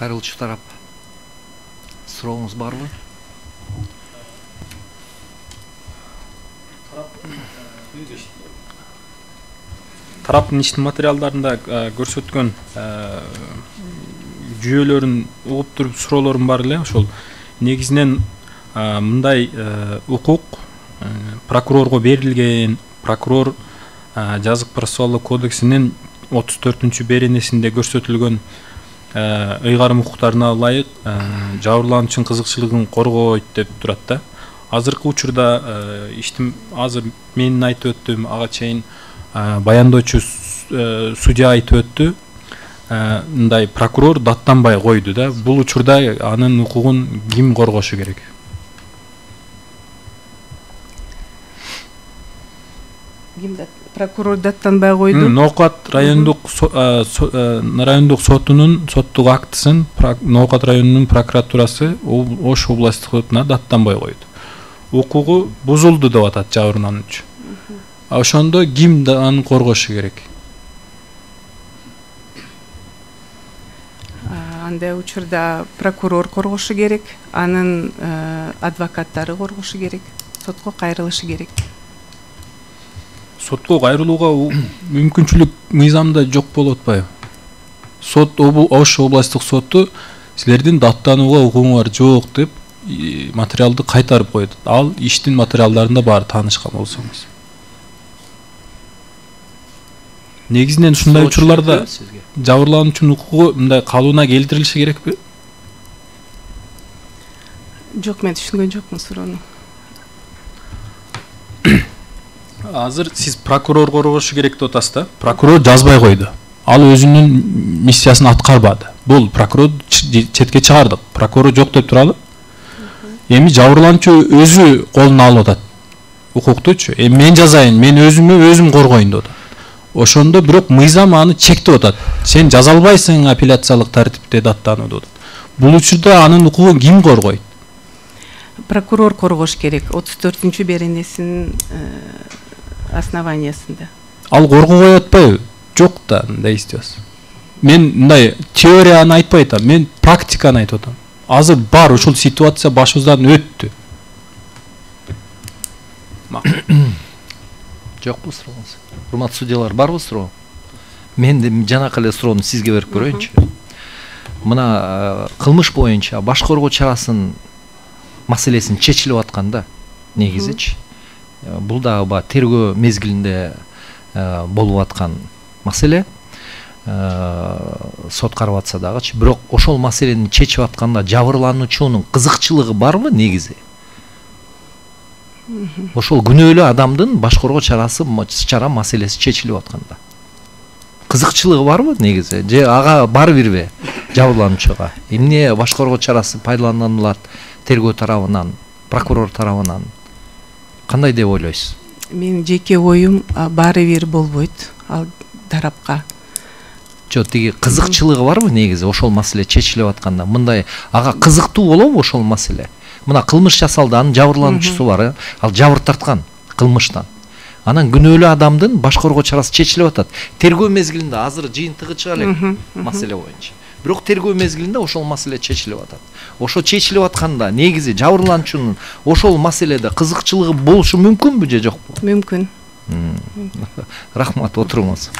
кайрылчу тарап, сурооңуз барбы? Тараптын иштин материалдарында көрсөткөн жүйөлөрүн угуп туруп суроолорум бар эле. Ошол негизинен мындай укук прокурорго берилген. Прокурор жазык процессуалдык кодексинин 34-түнчү беренесинде көрсөтүлгөн ыйгарым укуктарына ылайык жабырлануучунун кызыкчылыгын коргойт деп турат да. Азыркы учурда иштим азыр менин айтып өттүм, ага чейин баяндоочу судья айтып өттү. Мындай прокурор даттанбай койду да. Бул учурда анын укугун ким коргошу керек? Прокурор даттанбай койду. Ноокат райондук сотунун соттук актысын Ноокат районунун прокуратурасы Ош областтык сотуна даттанбай койду. Укугу бузулду деп атат жабырлануучу. Ошондо ким аны коргошу керек? Андай учурда прокурор коргошу керек, анын адвокаттары коргошу керек, сотко кайрылышы керек. Сотко кайрылууга мүмкүнчүлүк мыйзамда жок болуп атпайбы? Сот Ош областтык соту силердин даттанууга укугуңар жок деп материалды кайтарып койду. Ал иштин материалдарында баары таанышкан болсоңуз. Негизинен ушундай учурларда жабырлануучунун укугу мындай калыбына келтирилиши керекпи? Жок, мен түшүнгөн жокмун суроону. Азыр сиз прокурор коргошу керек деп атасыз да. Прокурор жазбай койду. Ал өзүнүн миссиясын аткарбады. Бул прокурор четке чыгардык. Прокурор жок деп туралы. Эми жабырлануучу өзү колуна алып атат укуктучу. Мен жазайын, мен өзүм коргоюн деп атат. Ошондо бирок мыйзам аны чектеп атат. Сен жаза албайсың апелляциялык тартипте даттануу деп атат. Бул учурда анын укугун ким коргойт? Прокурор коргош керек. 34-түнчү беренесинин основаниясында. Ал коргой атпайбы? Жок да, мындай истебиз. Мен мындай теорияны айтпай атам, мен практиканы айтып атам. Азыр бар ушул ситуация башыбыздан өттү. Жокпу сурооңуз? Урматтуу судьялар, барбы суроо? Мен жанакы эле суроону сизге берип көрөйүнчү. Мына кылмыш боюнча баш коргоо чарасынын маселесин чечилип атканда негизичи. Бул дагы тергөө мезгилинде болуп аткан маселе. Сот карап атса дагычы, бирок ошол маселени чечип атканда жабырлануучунун кызыкчылыгы барбы негизи? Ошол күнөөлүү адамдын баш коргоо чара маселеси чечилип атканда кызыкчылыгы барбы негизи? Же ага бар бирби жабырлануучуга? Эмне баш коргоо чарасы пайдаланылат тергөө тарабынан, прокурор тарабынан? Кандай деп ойлойсуз? Менин жеке оюм баары бир болбойт ал тарапка. Жок, тиги кызыкчылыгы барбы негизи ошол маселе чечилип атканда? Мындай ага кызыктуу болобу ошол маселе? Мына кылмыш жасалды, анын жабырлануучусу бар, ал жабыр тарткан кылмыштан. Анан күнөөлүү адамдын баш коргоо чарасы чечилип атат. Тергөө мезгилинде азыр жыйынтыгы чыга элек маселе боюнча. Бирок тергөө мезгилинде ошол маселе чечилип атат. Ошо чечилип атканда негизи жабырлануучунун ошол маселеде кызыкчылыгы болушу мүмкүнбү же жокпу? Мүмкүн. Рахмат, отуруңуз.